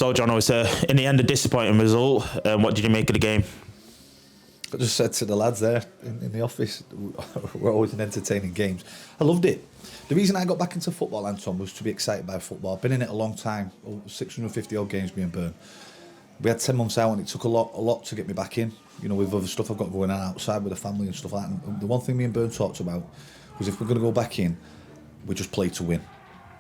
So, John, it's in the end a disappointing result. What did you make of the game? I just said to the lads there in the office, we're always in entertaining games. I loved it. The reason I got back into football, Anton, was to be excited by football. I've been in it a long time, 650 odd games being burned. We had 10 months out and it took a lot to get me back in, you know, with other stuff I've got going on outside with the family and stuff like that. And the one thing me and Byrne talked about was if we're going to go back in, we just play to win.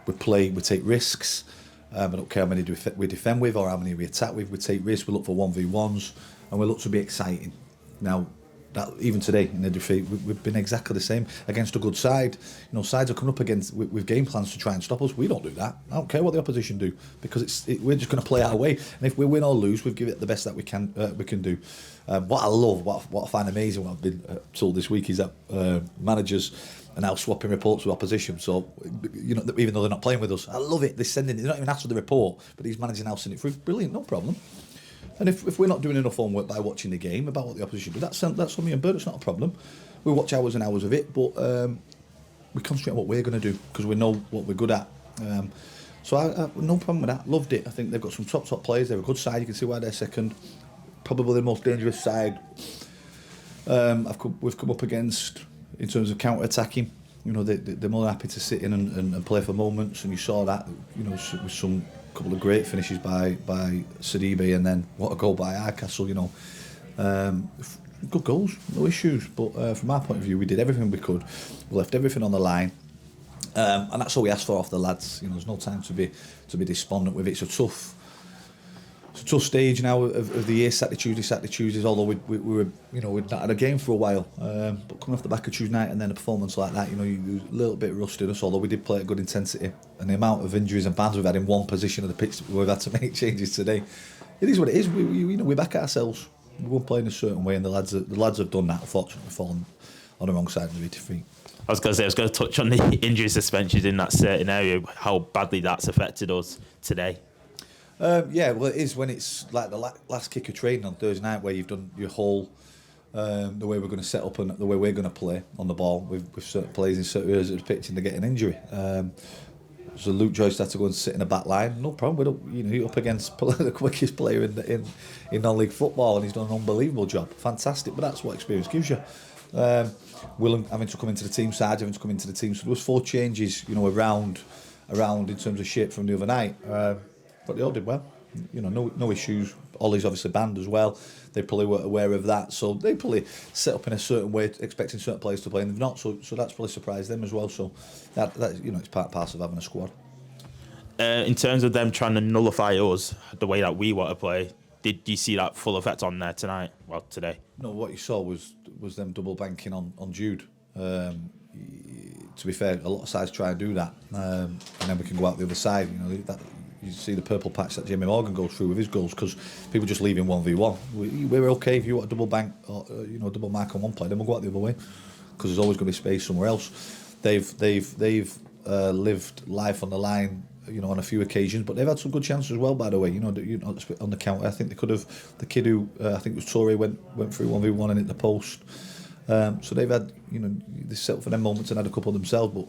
We play, we take risks. I don't care how many we defend with or how many we attack with. We take risks, we look for 1v1s and we look to be exciting. Now, that even today in the defeat, we've been exactly the same against a good side. You know, sides are coming up against with game plans to try and stop us. We don't do that. I don't care what the opposition do because we're just going to play our way. And if we win or lose, we give it the best that we can do. What I love, what I find amazing, what I've been told this week is that managers are now swapping reports with opposition. So, you know, even though they're not playing with us, I love it. They're not even asked for the report, but these managers now sending it through. Brilliant, no problem. And if we're not doing enough homework by watching the game about what the opposition do, that's on me and Bert. It's not a problem. We watch hours and hours of it, but we concentrate on what we're going to do because we know what we're good at. So I no problem with that. Loved it. I think they've got some top players. They're a good side. You can see why they're second. Probably the most dangerous side we've come up against in terms of counter-attacking. You know, they're more than happy to sit in and play for moments, and you saw that, you know, with some couple of great finishes by 𝗬𝗲𝗀𝗲𝗀𝗲, and then what a goal by Hardcastle, you know. Good goals, no issues, but from our point of view, we did everything we could. We left everything on the line, and that's all we asked for off the lads. You know, there's no time to be despondent with it. It's a tough stage now of the year, Saturday, Tuesdays, although we were, you know, we'd not had a game for a while. But coming off the back of Tuesday night and then a performance like that, you know, you a little bit rustiness, although we did play at good intensity. And the amount of injuries and bans we've had in one position of the pitch, we've had to make changes today. It is what it is. We back ourselves. We won't play in a certain way, and the lads have done that, unfortunately, fallen on the wrong side of the defeat. I was going to touch on the injury suspensions in that certain area, how badly that's affected us today. Yeah, well, it is when it's like the last kick of training on Thursday night where you've done your whole, the way we're going to set up and the way we're going to play on the ball with certain players in certain areas of the pitch and they get an injury. So Luke Joyce had to go and sit in the back line. No problem. We don't, you know, you're up against the quickest player in non-league football, and he's done an unbelievable job. Fantastic, but that's what experience gives you. Willem having to come into the team, Sarge having to come into the team. So there was 4 changes, you know, around in terms of shape from the other night. But they all did well. You know, no issues. Ollie's obviously banned as well. They probably were aware of that, so they probably set up in a certain way, expecting certain players to play, and they've not. So that's probably surprised them as well. So that you know, it's part and parcel of having a squad. In terms of them trying to nullify us the way that we want to play, did you see that full effect on there tonight? Well, today. No, what you saw was them double banking on Jude. To be fair, a lot of sides try and do that, and then we can go out the other side. You know that. You see the purple patch that Jamie Morgan goes through with his goals because people just leave him 1v1. We're okay if you want a double bank or you know, a double mark on one play, then we'll go out the other way because there's always going to be space somewhere else. They've lived life on the line, you know, on a few occasions, but they've had some good chances as well. By the way, you know on the counter, I think they could have. The kid who I think it was Torre went through 1v1 and hit the post. So they've had, you know, they set up for them moments and had a couple themselves, but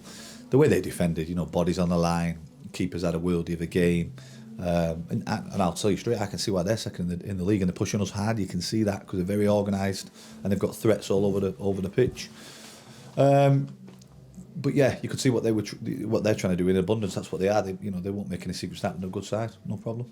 the way they defended, you know, bodies on the line. Keepers had a worldie of a game, and I'll tell you straight, I can see why they're second in the league, and they're pushing us hard. You can see that because they're very organised and they've got threats all over the pitch. But yeah, you could see what they're trying to do in abundance. That's what they are. They won't make any secret snap. They're a good side, no problem.